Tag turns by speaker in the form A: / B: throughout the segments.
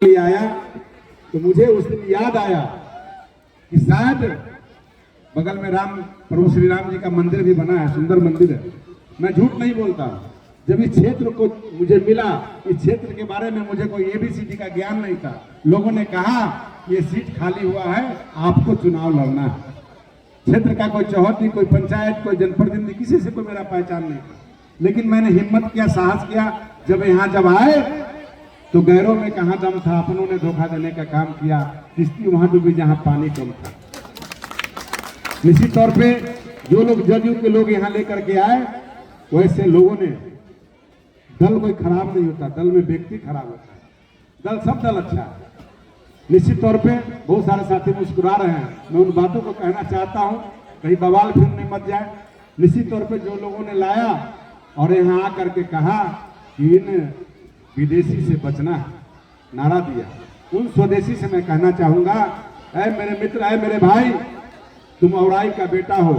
A: आया तो मुझे उस दिन याद आया कि शायद बगल में राम प्रभु श्री राम जी का मंदिर भी बना है, सुंदर मंदिर है। मैं झूठ नहीं बोलता। जब इस क्षेत्र को मुझे मिला, इस क्षेत्र के बारे में मुझे कोई एबीसीडी का ज्ञान नहीं था। लोगों ने कहा ये सीट खाली हुआ है, आपको चुनाव लड़ना है। क्षेत्र का कोई चौहदी, कोई पंचायत, कोई जनप्रतिनिधि, किसी से कोई मेरा पहचान नहीं था। लेकिन मैंने हिम्मत किया, साहस किया। जब आए तो गैरों में कहाँ दम था, अपनों ने धोखा देने का काम किया। किश्ती वहां डूबी जहां पानी कम था। निश्चित तौर पे जो लोग जदयू के लोग यहाँ लेकर के आए, वैसे लोगों ने, दल कोई खराब नहीं होता, दल में व्यक्ति खराब होता है। दल सब दल अच्छा है। निश्चित तौर पे बहुत सारे साथी मुस्कुरा रहे हैं, मैं उन बातों को कहना चाहता हूं, कहीं बवाल फिर नहीं मच जाए। निश्चित तौर पे जो लोगों ने लाया और यहाँ आकर के कहा कि इन विदेशी से बचना है, नारा दिया, उन स्वदेशी से मैं कहना चाहूंगा, ऐ मेरे मित्र, ऐ मेरे भाई, तुम औराई का बेटा हो,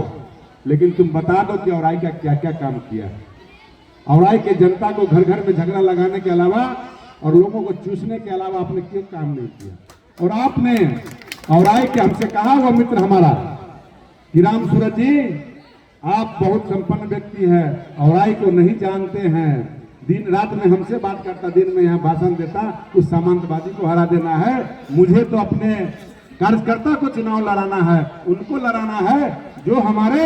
A: लेकिन तुम बता दो कि औराई का क्या क्या काम किया है। औराई के जनता को घर घर में झगड़ा लगाने के अलावा और लोगों को चूसने के अलावा आपने क्यों काम नहीं किया। और आपने औराई के, हमसे कहा हुआ मित्र हमारा कि राम सूरज जी, आप बहुत संपन्न व्यक्ति हैं, औराई को नहीं जानते हैं। दिन रात में हमसे बात करता, दिन में यहाँ भाषण देता, उस सामंतवादी को हरा देना है। मुझे तो अपने कार्यकर्ता को चुनाव लड़ाना है, उनको लड़ाना है जो हमारे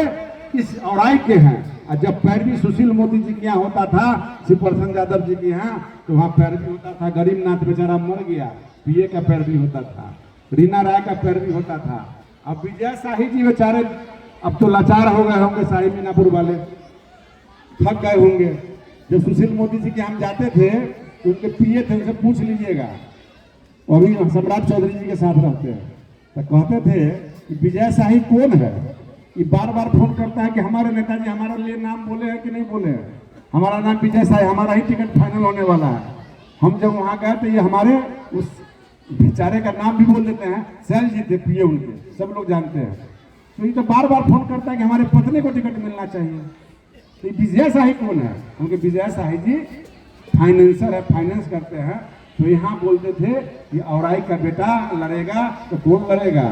A: इस औराई के हैं। और जब पैरवी सुशील मोदी जी के यहाँ होता था, शिवप्रसन्न यादव जी के यहाँ, तो वहाँ पैरवी होता था। गरीबनाथ बेचारा मर गया, पीए का पैरवी होता था, रीना राय का पैरवी होता था। अब विजय शाही जी बेचारे अब तो लाचार हो गए होंगे, शाही मीनापुर वाले थक गए होंगे। जब सुशील मोदी जी के हम जाते थे तो उनके पीए थे, उनसे पूछ लीजिएगा, और भी सम्राट चौधरी जी के साथ रहते हैं, तो कहते थे कि विजय शाही कौन है। ये बार बार फोन करता है कि हमारे नेताजी हमारे लिए नाम बोले हैं कि नहीं बोले हैं, हमारा नाम विजय शाही, हमारा ही टिकट फाइनल होने वाला है। हम जब वहाँ गए तो ये हमारे उस बेचारे का नाम भी बोल देते हैं, सैल जी थे पीए उनके, सब लोग जानते हैं। तो ये तो बार बार फोन करता है कि हमारे पत्नी को टिकट मिलना चाहिए। तो विजय शाही कौन है? उनके विजय शाही जी फाइनेंसर है, फाइनेंस करते हैं। तो यहाँ बोलते थे कि औराई का बेटा लड़ेगा तो कौन लड़ेगा?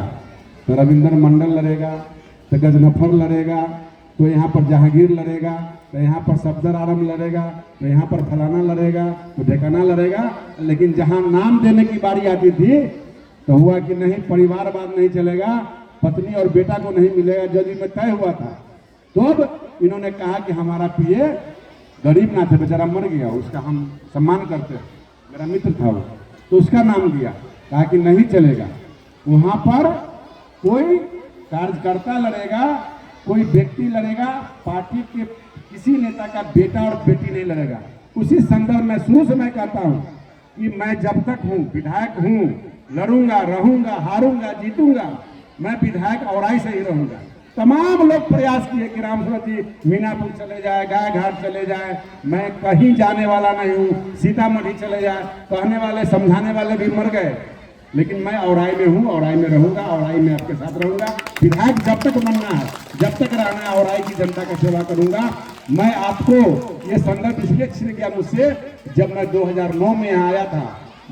A: तो रविंद्र मंडल लड़ेगा, तो गजनफर लड़ेगा, तो यहाँ पर जहांगीर लड़ेगा, तो यहाँ पर सफदर आलम लड़ेगा, तो यहाँ पर फलाना लड़ेगा, तो ढेकाना लड़ेगा। लेकिन जहाँ नाम देने की बारी आती थी तो हुआ कि नहीं, परिवारवाद नहीं चलेगा, पत्नी और बेटा को नहीं मिलेगा, जदयू में तय हुआ था। तो अब इन्होंने कहा कि हमारा पीए गरीब ना थे, बेचारा मर गया, उसका हम सम्मान करते हैं, मेरा मित्र था वो, तो उसका नाम दिया। कहा कि नहीं चलेगा, वहां पर कोई कार्यकर्ता लड़ेगा, कोई व्यक्ति लड़ेगा, पार्टी के किसी नेता का बेटा और बेटी नहीं लड़ेगा। उसी संदर्भ में शुरू से मैं कहता हूं कि मैं जब तक हूं, विधायक हूं, लड़ूंगा, रहूंगा, हारूंगा, जीतूंगा, मैं विधायक औराई से ही रहूंगा। तमाम लोग प्रयास किए कि राम सूरज जी मीनापुर चले जाए, गाय घाट चले जाए, मैं कहीं जाने वाला नहीं हूँ, सीतामढ़ी चले जाए, कहने वाले समझाने वाले भी मर गए। लेकिन मैं औराई में हूँ, औराई में रहूंगा, औराई में आपके साथ रहूंगा। विधायक जब तक बनना है, जब तक रहना है, औराई की जनता का सेवा करूंगा। मैं आपको ये संदर्भ इसलिए छिड़ गया मुझसे, जब मैं 2009 में यहाँ आया था,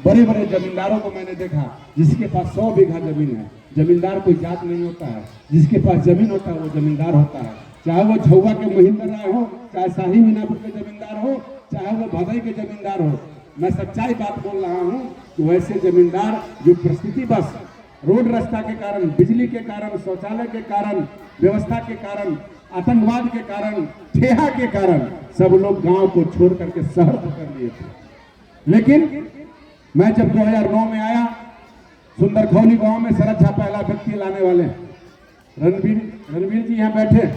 A: बड़े बड़े जमींदारों को मैंने देखा, जिसके पास 100 बीघा जमीन है। जमींदार कोई जात नहीं होता है, जिसके पास जमीन होता है वो जमींदार होता है। चाहे वो झौवा के महेंद्र राय हो, चाहे शाही मीनापुर के जमींदार हो, चाहे वो भदई के जमींदार हो। मैं सच्चाई बात बोल रहा हूँ कि वैसे जमींदार जो परिस्थिति बस रोड रास्ता के कारण, बिजली के कारण, शौचालय के कारण, व्यवस्था के कारण, आतंकवाद के कारण, ठेहा के कारण सब लोग गांव को छोड़ करके शहर पकड़ लिए थे। लेकिन मैं जब 2009 में आया, सुंदर खौली गांव में सरक्षा पहला व्यक्ति लाने वाले रणवीर जी यहाँ बैठे,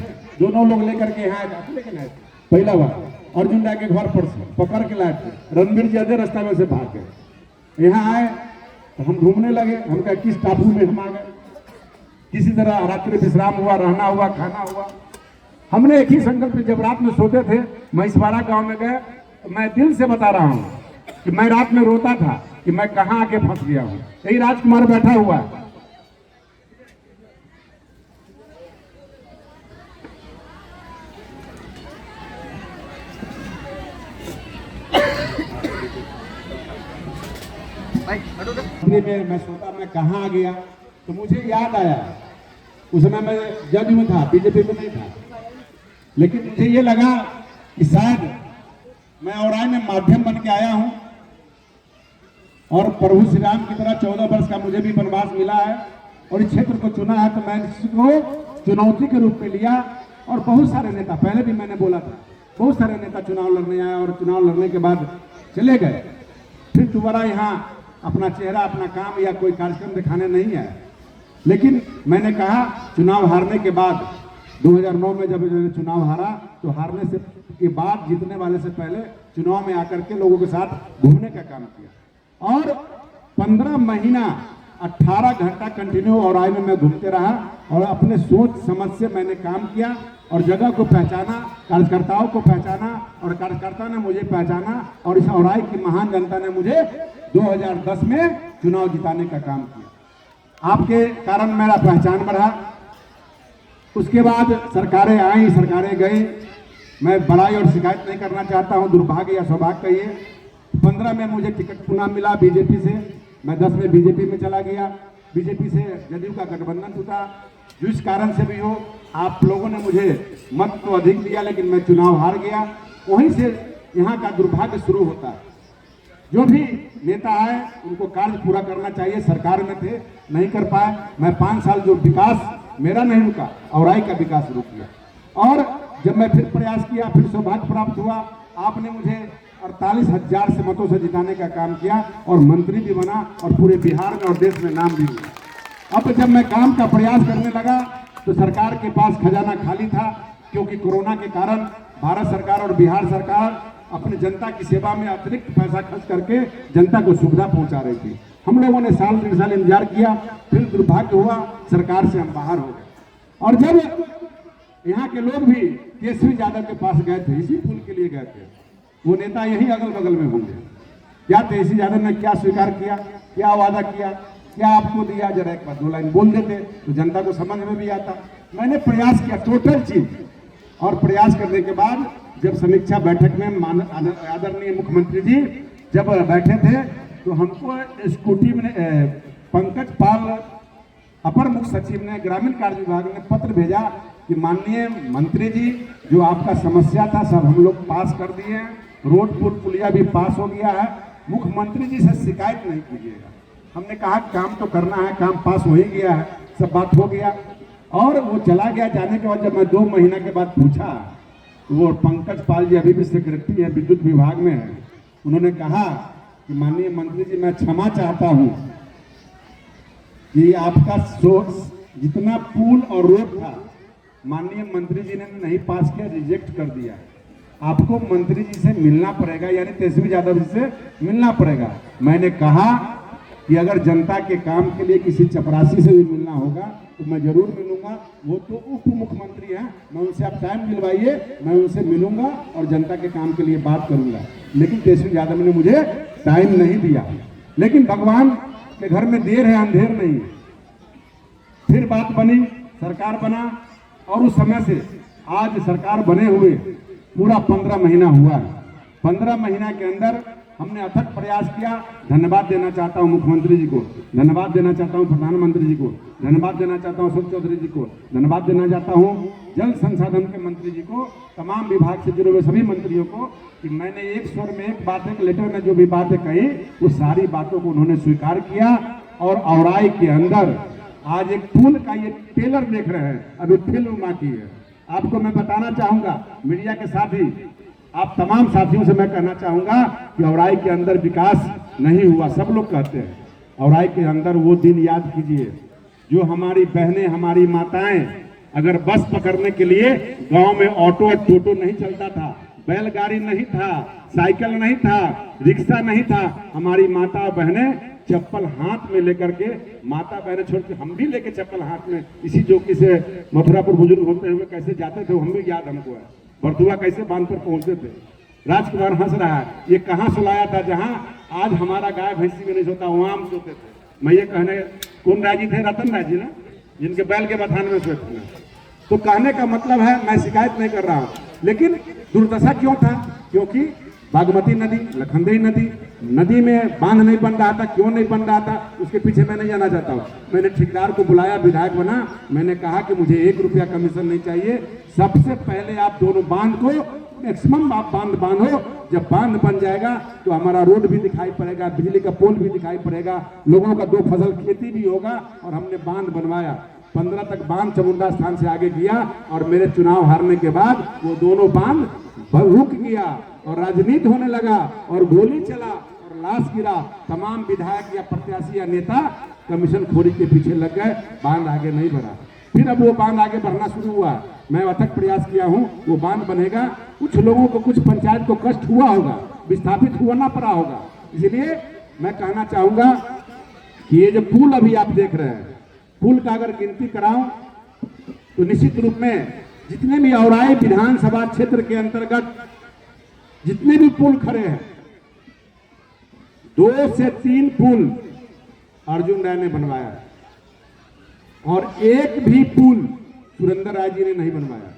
A: दोनों लोग लेकर के यहाँ आए, लेकिन आए पहला बार अर्जुन राय के घर पर से पकड़ के लाए थे। रणवीर जी आधे रास्ता में से भाग गए। यहाँ आए तो हम घूमने लगे, हम कहा किस टापू में हम आ गए। किसी तरह रात्रि विश्राम हुआ, रहना हुआ, खाना हुआ। हमने एक ही संकल्प, जब रात में सोते थे, महिषवाड़ा गाँव में गए, तो मैं दिल से बता रहा हूँ कि मैं रात में रोता था कि मैं कहाँ आके फंस गया हूँ। यही राजकुमार बैठा हुआ है। भाई में मैं सोचा मैं कहाँ आ गया, तो मुझे याद आया उस समय मैं जज में था, बीजेपी में नहीं था, लेकिन मुझे ये लगा कि शायद मैं औराई में माध्यम बन के आया हूं और प्रभु श्री राम की तरह 14 वर्ष का मुझे भी वनवास मिला है और इस क्षेत्र को चुना है, तो मैं इसको चुनौती के रूप में लिया। और बहुत सारे नेता, पहले भी मैंने बोला था, बहुत सारे नेता चुनाव लड़ने आए और चुनाव लड़ने के बाद चले गए, फिर दोबारा यहाँ अपना चेहरा, अपना काम या कोई कार्यक्रम दिखाने नहीं आए। लेकिन मैंने कहा चुनाव हारने के बाद 2009 में जब मैंने चुनाव हारा, तो हारने से के बाद जीतने वाले से पहले चुनाव में आकर के लोगों के साथ घूमने का काम किया और 15 महीना 18 घंटा कंटिन्यू औराई में मैं घूमते रहा और अपने सोच समझ से मैंने काम किया और जगह को पहचाना, कार्यकर्ताओं को पहचाना और कार्यकर्ता ने मुझे पहचाना और इस औराई की महान जनता ने मुझे 2010 में चुनाव जिताने का काम किया। आपके कारण मेरा पहचान बढ़ा। उसके बाद सरकारें आई, सरकारें गई, मैं बड़ाई और शिकायत नहीं करना चाहता हूं, दुर्भाग्य या सौभाग्य कहिए। 15 में मुझे टिकट पुनः मिला बीजेपी से, मैं 10 में बीजेपी में चला गया, बीजेपी से जदयू का गठबंधन टूटा। जिस कारण से भी हो, आप लोगों ने मुझे मत तो अधिक दिया, लेकिन मैं चुनाव हार गया। वहीं से यहाँ का दुर्भाग्य शुरू होता है। जो भी नेता आए उनको कार्य पूरा करना चाहिए, सरकार में थे नहीं कर पाए। मैं 5 साल जो विकास मेरा नहीं रुका, औराई का विकास रुक गया। और जब मैं फिर प्रयास किया, फिर सौभाग्य प्राप्त हुआ, आपने मुझे 48,000 से मतों से जिताने का काम किया और मंत्री भी बना और पूरे बिहार में और देश में नाम भी हुआ। अब जब मैं काम का प्रयास करने लगा तो सरकार के पास खजाना खाली था, क्योंकि कोरोना के कारण भारत सरकार और बिहार सरकार अपनी जनता की सेवा में अतिरिक्त पैसा खर्च करके जनता को सुविधा पहुंचा रही थी। हम लोगों ने साल 1.5 साल इंतजार किया, फिर दुर्भाग्य हुआ, सरकार से हम बाहर हो गए। और जब यहाँ के लोग भी केसरी यादव के पास गए थे, इसी फूल के लिए गए थे, वो नेता यही अगल बगल में होंगे, क्या केसरी यादव ने क्या स्वीकार किया, क्या वादा किया, क्या आपको दिया, जरा एक बार 2 लाइन बोल देते तो जनता को समझ में भी आता। मैंने प्रयास किया टोटल चीज, और प्रयास करने के बाद जब समीक्षा बैठक में आदरणीय मुख्यमंत्री जी जब बैठे थे तो हमको स्कूटी में पंकज पाल अपर मुख्य सचिव ने ग्रामीण कार्य विभाग ने पत्र भेजा कि माननीय मंत्री जी, जो आपका समस्या था सब हम लोग पास कर दिए हैं, रोड पुल पुलिया भी पास हो गया है, मुख्यमंत्री जी से शिकायत नहीं कीजिएगा। हमने कहा काम तो करना है, काम पास हो ही गया है, सब बात हो गया। और वो चला गया। जाने के बाद जब मैं 2 महीना के बाद पूछा, वो पंकज पाल जी अभी भी सेक्रेटरी है, विद्युत विभाग में है, उन्होंने कहा कि माननीय मंत्री जी, मैं क्षमा चाहता हूं कि आपका सोच जितना पुल और रोड था माननीय मंत्री जी ने नहीं पास किया, रिजेक्ट कर दिया। आपको मंत्री जी से मिलना पड़ेगा, यानी तेजस्वी यादव जी से मिलना पड़ेगा। मैंने कहा कि अगर जनता के काम के लिए किसी चपरासी से भी मिलना होगा तो मैं जरूर मिलूंगा, वो तो उप मुख्यमंत्री हैं, मैं उनसे आप टाइम दिलवाइए, मैं उनसे मिलूंगा और जनता के काम के लिए बात करूंगा। लेकिन तेजस्वी यादव ने मुझे टाइम नहीं दिया। लेकिन भगवान के घर में देर है अंधेर नहीं। फिर बात बनी, सरकार बना, और उस समय से आज सरकार बने हुए पूरा 15 महीना हुआ है। 15 महीना के अंदर हमने अथक प्रयास किया। धन्यवाद देना चाहता हूं मुख्यमंत्री जी को, धन्यवाद देना चाहता हूं प्रधानमंत्री जी को, धन्यवाद देना चाहता हूं अशोक चौधरी जी को, धन्यवाद देना चाहता हूं जल संसाधन के मंत्री जी को, तमाम विभाग से जुड़े हुए सभी मंत्रियों को, कि मैंने एक स्वर में एक बात, एक लेटर में जो भी बातें कही, वो सारी बातों को उन्होंने स्वीकार किया। और औराई के अंदर आज एक पुल का ये टेलर देख रहे हैं, अभी फिल्म बाकी है। आपको मैं बताना चाहूंगा, मीडिया के साथी, आप तमाम साथियों से मैं कहना चाहूंगा कि औराई के अंदर विकास नहीं हुआ। सब लोग कहते हैं, औराई के अंदर वो दिन याद कीजिए जो हमारी बहनें, हमारी माताएं, अगर बस पकड़ने के लिए गांव में ऑटो और टोटो नहीं चलता था, बैलगाड़ी नहीं था, साइकिल नहीं था, रिक्शा नहीं था, हमारी माता बहनें चप्पल हाथ में लेकर के, माता बहनें छोड़ के हम भी लेके चप्पल हाथ में, इसी जोकी से मथुरापुर बुजुर्ग होते हुए कैसे जाते थे, हम भी याद हमको है। बरथुआ कैसे बांध कर पहुंचते थे। राजकुमार हंस रहा है, ये कहाँ सुलाया था जहां आज हमारा गाय भैंसी में नहीं सोता, वहां हम सोते थे। मैं ये कहने, कौन राजी थे? रतन राजी ना, जिनके बैल के बथान में सोते थे। तो कहने का मतलब है, मैं शिकायत नहीं कर रहा हूं, लेकिन दुर्दशा क्यों था? क्योंकि बागमती नदी, लखनदेई नदी, नदी में बांध नहीं बन रहा था, क्यों नहीं बन रहा था उसके पीछे मैं नहीं जाना चाहता हूँ। मैंने ठेकेदार को बुलाया, विधायक बना, मैंने कहा कि मुझे 1 रुपया कमीशन नहीं चाहिए, सबसे पहले आप दोनों बांध को मैक्सिमम आप बांधो, जब बांध बन जाएगा तो हमारा रोड भी दिखाई पड़ेगा, बिजली का पोल भी दिखाई पड़ेगा, लोगों का 2 फसल खेती भी होगा। और हमने बांध बनवाया, 15 तक बांध चामुंडा स्थान से आगे किया और मेरे चुनाव हारने के बाद वो दोनों बांध रुक गया और राजनीति होने लगा और गोली चला और लाश गिरा। तमाम विधायक या प्रत्याशी या नेता कमीशन खोरी के पीछे लग गए, बांध आगे नहीं बढ़ा। फिर अब वो बांध आगे बढ़ना शुरू हुआ, मैं अथक प्रयास किया हूँ, वो बांध बनेगा। कुछ लोगों को, कुछ पंचायत को कष्ट हुआ होगा, विस्थापित होना पड़ा होगा, इसलिए मैं कहना चाहूंगा कि ये जो पुल अभी आप देख रहे हैं, पुल का अगर गिनती कराऊं तो निश्चित रूप में जितने भी औराई विधानसभा क्षेत्र के अंतर्गत जितने भी पुल खड़े हैं, 2 से 3 पुल अर्जुन राय ने बनवाया है और एक भी पुल सुरेंद्र राय जी ने नहीं बनवाया।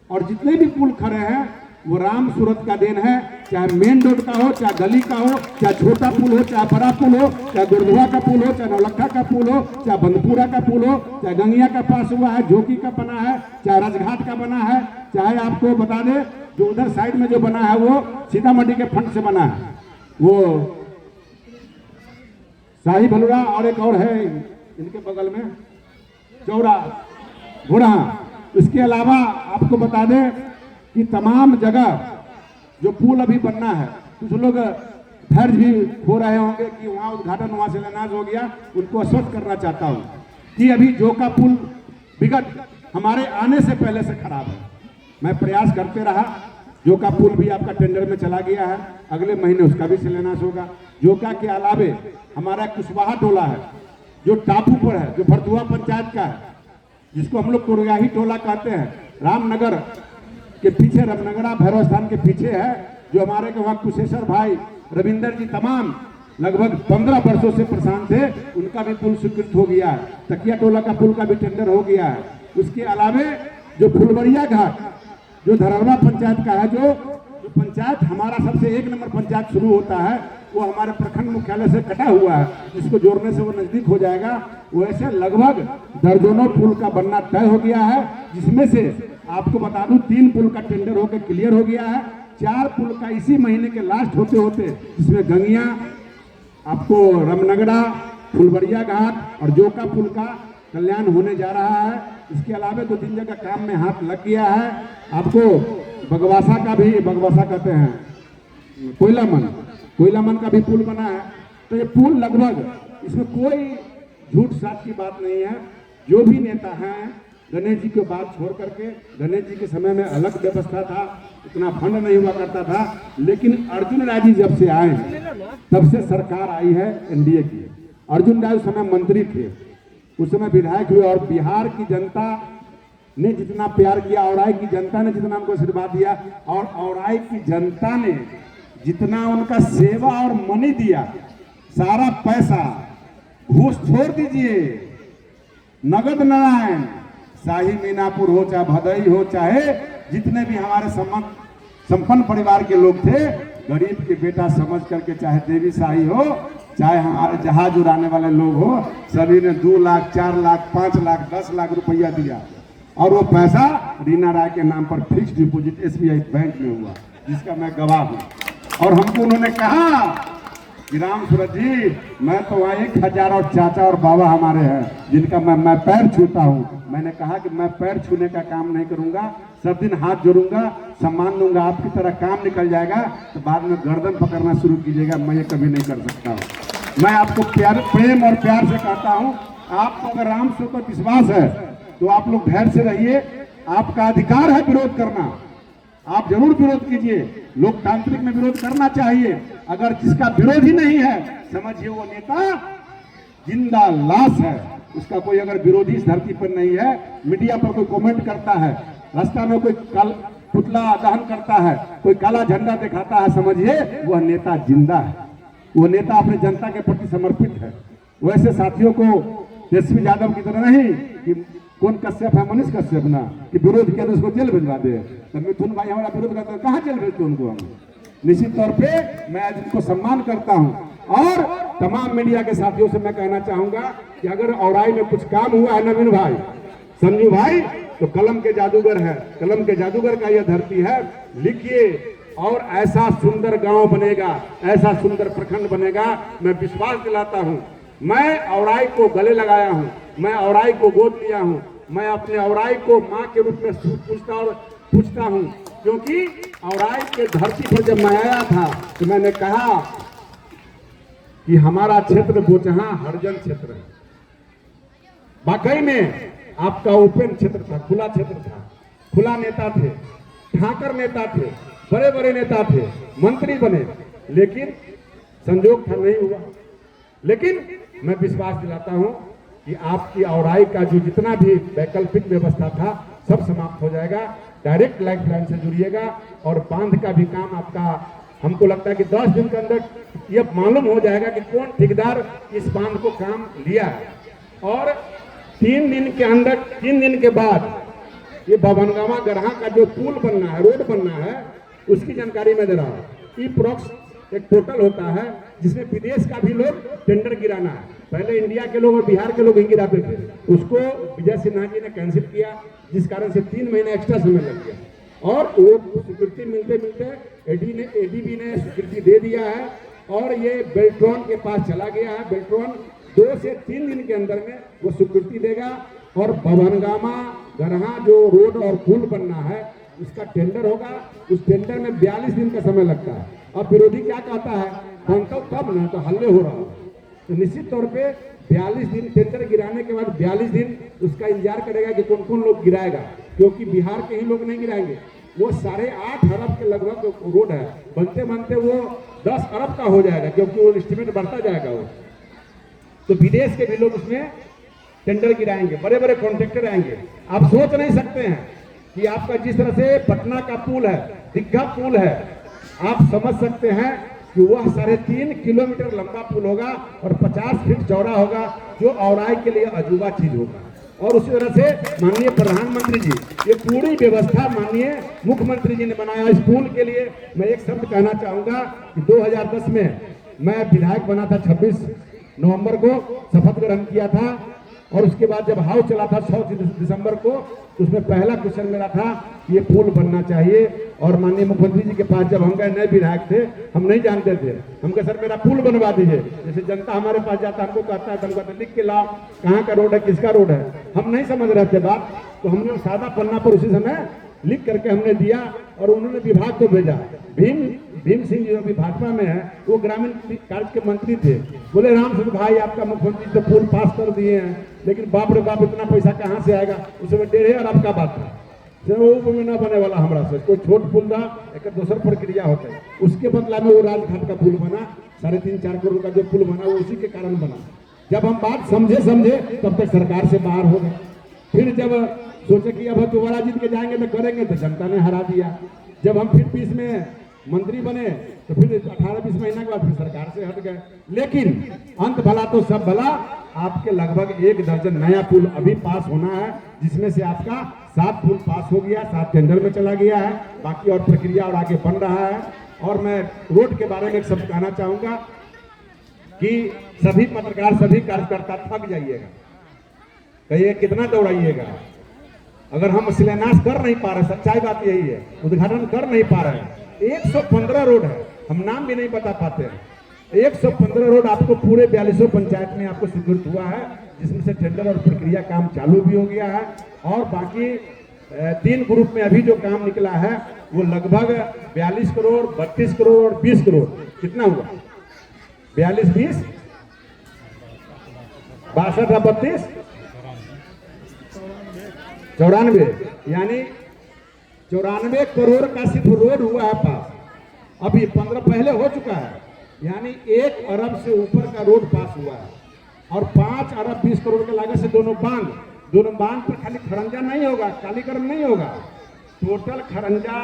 A: और जितने भी पुल खड़े हैं वो राम सूरत का देन है, चाहे मेन रोड का हो, चाहे गली का हो, चाहे छोटा पुल हो, चाहे बड़ा पुल हो, चाहे गुरुद्वा का पुल हो, चाहे नौलखा का पुल हो, चाहे बंदपुरा का पुल हो, चाहे गंगिया का पास हुआ है, जोकी का बना है, चाहे राजघाट का बना है, चाहे आपको बता दे जो उधर साइड में जो बना है वो सीतामढ़ी के फंड से बना है, वो शाही भलुरा, और एक और है इनके बगल में चौरा घोड़ा। इसके अलावा आपको बता दें कि तमाम जगह जो पुल अभी बनना है, कुछ लोग धैर्य भी हो रहे होंगे कि वहाँ उद्घाटन, वहाँ शिलान्यास हो गया, उनको आश्वस्त करना चाहता हूँ कि अभी जो का पुल विगत हमारे आने से पहले से खराब है। मैं प्रयास करते रहा, जो का पुल भी आपका टेंडर में चला गया है, अगले महीने उसका भी शिलान्यास होगा। जोका के अलावे हमारा कुशवाहा टोला है जो टापू पर है, जो भरतुआ पंचायत का है, जिसको हम लोग कोरगाही टोला कहते हैं, रामनगर के पीछे, रामनगरा भैरव स्थान के पीछे है, जो हमारे के वहाँ कुशेश्वर भाई रविंदर जी तमाम लगभग 15 वर्षों से प्रशांत थे, उनका भी पुल स्वीकृत हो गया है। तकिया टोला का पुल का भी टेंडर हो गया है। उसके अलावे जो फुलवरिया घाट जो धरहरा पंचायत का है, जो पंचायत हमारा सबसे 1 नंबर पंचायत शुरू होता है, वो हमारे प्रखंड मुख्यालय से कटा हुआ है, जिसको जोड़ने से वो नजदीक हो जाएगा। वैसे लगभग दर्जनों पुल का बनना तय हो गया है, जिसमें से आपको बता दूं 3 पुल का टेंडर होकर क्लियर हो गया है, 4 पुल का इसी महीने के लास्ट होते होते, जिसमें गंगिया, आपको रामनगरा, फुलवरिया घाट और जोका पुल का कल्याण होने जा रहा है। इसके अलावा 2-3 जगह काम में हाथ लग गया है। आपको बगवासा का भी, बगवासा कहते हैं कोयलामन का भी पुल बना है। तो ये पुल लगभग, इसमें कोई झूठ साच की बात नहीं है। जो भी नेता हैं, गणेश जी की बात छोड़ करके, गणेश जी के समय में अलग व्यवस्था था, इतना फंड नहीं हुआ करता था, लेकिन अर्जुन राय जी जब से आए हैं तब से सरकार आई है एनडीए की। अर्जुन राय उस समय मंत्री थे, उस समय विधायक हुए, और बिहार की जनता ने जितना प्यार किया, औराई की जनता ने जितना उनको आशीर्वाद दिया, और औराई की जनता ने जितना उनका सेवा और मनी दिया, सारा पैसा घूस छोड़ दीजिए, नगद नारायण, शाही मीनापुर हो, चाहे भदई हो, चाहे जितने भी हमारे संपन्न परिवार के लोग थे, गरीब के बेटा समझ करके, चाहे देवी शाही हो, चाहे हमारे जहाज उड़ाने वाले लोग हो, सभी ने 2 लाख, 4 लाख, 5 लाख, 10 लाख रुपया दिया, और वो पैसा रीना राय के नाम पर फिक्स डिपॉजिट एसबीआई बैंक में हुआ, जिसका मैं गवाह हूँ। और हमको उन्होंने कहा कि राम सूरत जी, मैं तो वहाँ 1000 और चाचा और बाबा हमारे हैं, जिनका मैं पैर छूता हूँ। मैंने कहा कि मैं पैर छूने का काम नहीं करूंगा, सब दिन हाथ जोड़ूंगा, सम्मान दूंगा, आपकी तरह काम निकल जाएगा तो बाद में गर्दन पकड़ना शुरू कीजिएगा, मैं ये कभी नहीं कर सकता हूँ। मैं आपको प्रेम और प्यार से कहता हूँ, आपको अगर राम सूरत पर विश्वास है तो आप लोग धैर्य से रहिए, आपका अधिकार है विरोध करना, आप जरूर विरोध कीजिए, लोकतांत्रिक में विरोध करना चाहिए। अगर जिसका विरोध ही नहीं है, समझिए वो नेता जिंदा लाश है, उसका कोई अगर विरोधी इस धरती पर नहीं है। मीडिया पर कोई कमेंट करता है, रास्ता में कोई पुतला दहन करता है, कोई काला झंडा दिखाता है, समझिए वह नेता जिंदा है, वो नेता अपने जनता के प्रति समर्पित है। वैसे साथियों को तेजस्वी यादव की तरह नहीं कि कौन कश्यप है, मनीष कश्यप ना, कि विरोध किया तो उसको जेल भिजवा दे। तो मिथुन भाई हमारा विरोध करते हैं, कहाँ जेल भेजते उनको हम? निश्चित तौर पे मैं आज इनको सम्मान करता हूं। और तमाम मीडिया के साथियों से मैं कहना चाहूंगा कि अगर औराई में कुछ काम हुआ है नवीन भाई, संजू भाई, तो कलम के जादूगर है, कलम के जादूगर का यह धरती है। लिखिए और ऐसा सुंदर गांव बनेगा, ऐसा सुंदर प्रखंड बनेगा, मैं विश्वास दिलाता हूं। मैं औराई को गले लगाया हूं, मैं औराई को गोद लिया हूं, मैं अपने औराई को मां के रूप में पूछता हूं, क्योंकि औराई के धरती पर जब मैं आया था तो मैंने कहा कि हमारा क्षेत्र बोचहा हरिजन क्षेत्र है। वाकई में आपका ओपन क्षेत्र था, खुला क्षेत्र था, खुला नेता थे, ठाकर नेता थे, बड़े बड़े नेता थे, मंत्री बने, लेकिन संजोग था नहीं हुआ। लेकिन मैं विश्वास दिलाता हूं कि आपकी औराई का जो जितना भी वैकल्पिक व्यवस्था था सब समाप्त हो जाएगा। डायरेक्ट लाइफलाइन से जुड़िएगा और बांध का भी काम आपका, हमको लगता है कि 10 दिन के अंदर यह मालूम हो जाएगा कि कौन ठेकेदार इस बांध को काम लिया है। और 3 दिन के अंदर, 3 दिन के बाद ये भवनगामा गरहा का जो पुल बनना है, रोड बनना है, उसकी जानकारी मैं दे रहा हूँ। ई प्रॉक्स एक पोर्टल होता है जिसमें विदेश का भी लोग टेंडर गिराना है। पहले इंडिया के लोग और बिहार के लोग ही गिराते थे, उसको विजय सिन्हा जी ने कैंसिल किया, जिस कारण से 3 महीने एक्स्ट्रा समय लग गया। और वो स्वीकृति मिलते मिलते एडीबी ने स्वीकृति दे दिया है और ये बेल्ट्रॉन के पास चला गया है। बेल्ट्रॉन 2 से 3 दिन के अंदर में वो स्वीकृति देगा और भवनगामा गरहा जो रोड और पुल बनना है उसका टेंडर होगा। उस टेंडर में 42 दिन का समय लगता है। अब विरोधी क्या कहता है, बनता तब ना, तो हल्ले हो रहा हो। तो निश्चित तौर पे 42 दिन टेंडर गिराने के बाद 42 दिन उसका इंतजार करेगा कि कौन कौन लोग गिराएगा, क्योंकि बिहार के ही लोग नहीं गिराएंगे। वो 8.5 अरब के लगभग रोड है, बनते बनते वो 10 अरब का हो जाएगा, क्योंकि वो एस्टिमेट बढ़ता जाएगा वो। तो विदेश के भी लोग उसमें टेंडर गिराएंगे, बड़े बड़े कॉन्ट्रैक्टर आएंगे। आप सोच नहीं सकते हैं कि आपका जिस तरह से पटना का पुल है, दीघा पुल है, आप समझ सकते हैं कि वह 3.5 किलोमीटर लंबा पुल होगा और 50 फीट चौड़ा होगा, जो औराई के लिए अजूबा चीज होगा। और उसी तरह से माननीय प्रधानमंत्री जी, ये पूरी व्यवस्था माननीय मुख्यमंत्री जी ने बनाया इस पुल के लिए। मैं एक शब्द कहना चाहूंगा कि 2010 में मैं विधायक बना था, 26 नवंबर को शपथ ग्रहण किया था, और उसके बाद जब हाउस चला था 6 दिसंबर को, तो उसमें पहला क्वेश्चन मेरा था ये पुल बनना चाहिए। और माननीय मुख्यमंत्री जी के पास जब हम गए, नए विधायक थे, हम नहीं जानते थे, हम कहे सर मेरा पुल बनवा दीजिए। जैसे जनता हमारे पास जाता हमको कहता है, हमको लिख के लाओ कहाँ का रोड है, किसका रोड है, हम नहीं समझ रहे थे बात। तो हमने सादा पन्ना पर उसी समय लिख करके हमने दिया और उन्होंने विभाग को भेजा। भीम सिंह जी अभी भाजपा में है, वो ग्रामीण कार्य के मंत्री थे। बोले राम सिंह भाई आपका मुख्यमंत्री तो पुल पास कर दिए हैं, लेकिन बाप रे बाप इतना पैसा कहाँ से आएगा। उसमें 1.5 अरब का बात था, वो न बने वाला हमारा से कोई छोट पुल था, एक दूसर प्रक्रिया होता है। उसके बदला में वो राजघाट का पुल बना, 3.5-4 करोड़ का जो पुल बना वो उसी के कारण बना। जब हम बात समझे तब तक सरकार से बाहर हो गए। फिर जब सोचे कि अब दोबारा जीत के जाएंगे तो करेंगे, तो जनता ने हरा दिया। जब हम फिर 20 में मंत्री बने तो फिर 18-20 महीना के बाद फिर सरकार से हट गए। लेकिन अंत भला तो सब भला, आपके लगभग 1 दर्जन नया पुल अभी पास होना है, जिसमें से आपका 7 पुल पास हो गया, 7 टेंडर में चला गया है, बाकी और प्रक्रिया और आगे बन रहा है। और मैं रोड के बारे में एक शब्द कहना चाहूंगा कि सभी पत्रकार, सभी कार्यकर्ता थक जाइएगा, कहिए कितना दौड़ाइएगा। अगर हम शिलान्यास कर नहीं पा रहे, सच्चाई बात यही है, उद्घाटन कर नहीं पा रहे हैं। 115 रोड है, हम नाम भी नहीं बता पाते हैं। 115 रोड आपको पूरे 42 पंचायत में आपको स्वीकृत हुआ है, जिसमें से टेंडर और प्रक्रिया काम चालू भी हो गया है। और बाकी 3 ग्रुप में अभी जो काम निकला है वो लगभग 42 करोड़, 32 करोड़ और 20 करोड़। कितना हुआ? 42, 20, 62 और 32, 94, यानी 94 करोड़ का सिर्फ रोड हुआ है पास। अभी 15 पहले हो चुका है, यानी 1 अरब से ऊपर का रोड पास हुआ है। और 5 अरब 20 करोड़ के लागत से दोनों बांध पर खाली खरंजा नहीं होगा, कालीकरण नहीं होगा, टोटल खरंजा,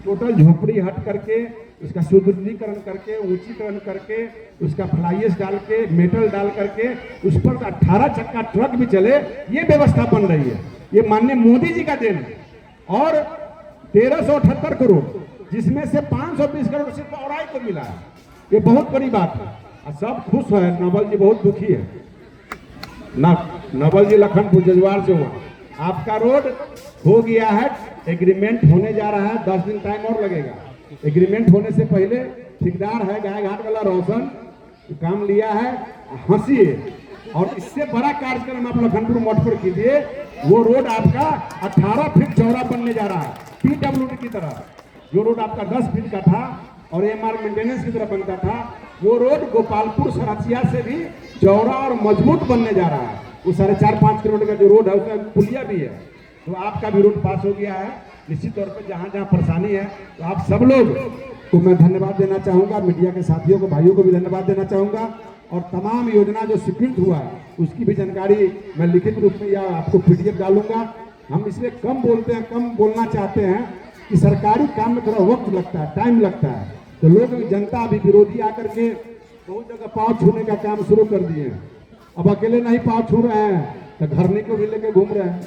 A: टोटल झोपड़ी हट करके उसका सुदृढ़ीकरण करके, ऊंचीकरण करके, उसका फ्लाईएस डाल के, मेटल डाल करके उस पर 18 चक्का ट्रक भी चले, ये व्यवस्था बन रही है। ये माननीय मोदी जी का देन है। और 1378 करोड़ जिसमें से 520 करोड़ सिर्फ औराई को मिला है। ये बहुत बड़ी बात है और सब खुश है। नवल जी बहुत दुखी है। नवल जी लखनपुर जजवार से हुआ, आपका रोड हो गया है, एग्रीमेंट होने जा रहा है, 10 दिन टाइम और लगेगा। एग्रीमेंट होने से पहले ठेकेदार है गाय घाट वाला रोशन, काम लिया है, हंसिए। और इससे बड़ा कार्यक्रम आप लखनपुर मठ पर कीजिए। वो रोड आपका 18 फीट चौड़ा बनने जा रहा है, PWD की तरह। जो रोड आपका 10 फीट का था और MR मेंटेनेंस की तरह बनता था, वो रोड गोपालपुर सरसिया से भी चौड़ा और मजबूत बनने जा रहा है। वो 4.5-5 किलोमीटर का जो रोड है उसमें पुलिया भी है। तो आपका भी रोड पास हो गया है। निश्चित तौर पर जहाँ जहाँ परेशानी है, तो आप सब लोग को मैं धन्यवाद देना चाहूँगा। मीडिया के साथियों को, भाइयों को भी धन्यवाद देना चाहूँगा। और तमाम योजना जो स्वीकृत हुआ है उसकी भी जानकारी मैं लिखित रूप में या आपको PDF डालूंगा। हम इसलिए कम बोलते हैं, कम बोलना चाहते हैं कि सरकारी काम में थोड़ा वक्त लगता है, टाइम लगता है। तो लोग, जनता अभी विरोधी आकर के बहुत जगह पाँव छूने का काम शुरू कर दिए हैं। अब अकेले नहीं पाँव छू रहे हैं, तो घरने को भी लेके घूम रहे हैं।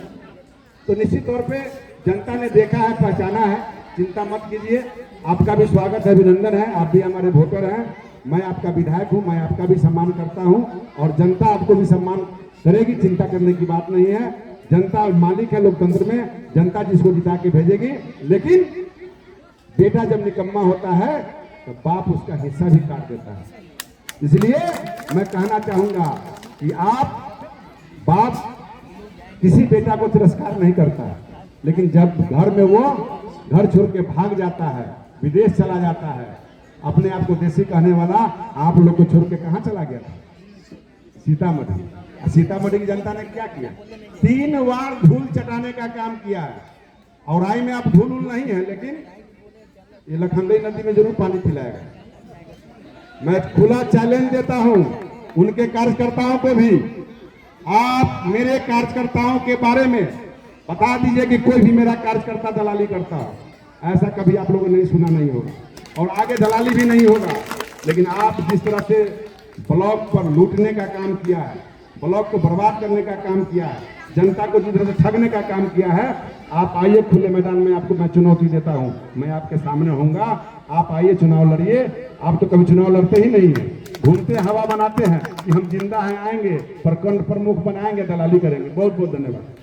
A: तो निश्चित तौर पे जनता ने देखा है, पहचाना है। चिंता मत कीजिए, आपका भी स्वागत है, अभिनंदन है। आप भी हमारे वोटर हैं, मैं आपका विधायक हूं, मैं आपका भी सम्मान करता हूं और जनता आपको भी सम्मान करेगी। चिंता करने की बात नहीं है। जनता मालिक है लोकतंत्र में, जनता जिसको जिता के भेजेगी। लेकिन बेटा जब निकम्मा होता है तो बाप उसका हिस्सा भी काट देता है। इसलिए मैं कहना चाहूंगा कि आप बाप किसी बेटा को तिरस्कार नहीं करता है, लेकिन जब घर में वो घर छोड़ के भाग जाता है, विदेश चला जाता है, अपने आप को देसी कहने वाला आप लोग को छोड़ के कहां चला गया था? सीतामढ़ी। सीतामढ़ी की जनता ने क्या किया? 3 बार धूल चटाने का काम किया है। औराई में आप धूल नहीं है, लेकिन ये लखनदेई नदी में जरूर पानी पिलाएगा। मैं खुला चैलेंज देता हूं उनके कार्यकर्ताओं को भी, आप मेरे कार्यकर्ताओं के बारे में बता दीजिए कि कोई भी मेरा कार्यकर्ता दलाली करता हो। ऐसा कभी आप लोगों ने सुना नहीं होगा और आगे दलाली भी नहीं होगा। लेकिन आप जिस तरह से ब्लॉक पर लूटने का काम किया है, ब्लॉक को बर्बाद करने का काम किया है, जनता को जिस तरह से ठगने का काम किया है, आप आइए खुले मैदान में, आपको मैं चुनौती देता हूं। मैं आपके सामने होऊंगा, आप आइए चुनाव लड़िए। आप तो कभी चुनाव लड़ते ही नहीं है, घूमते हवा बनाते हैं कि हम जिंदा हैं, आएंगे, प्रखंड प्रमुख बनाएंगे, दलाली करेंगे। बहुत बहुत धन्यवाद।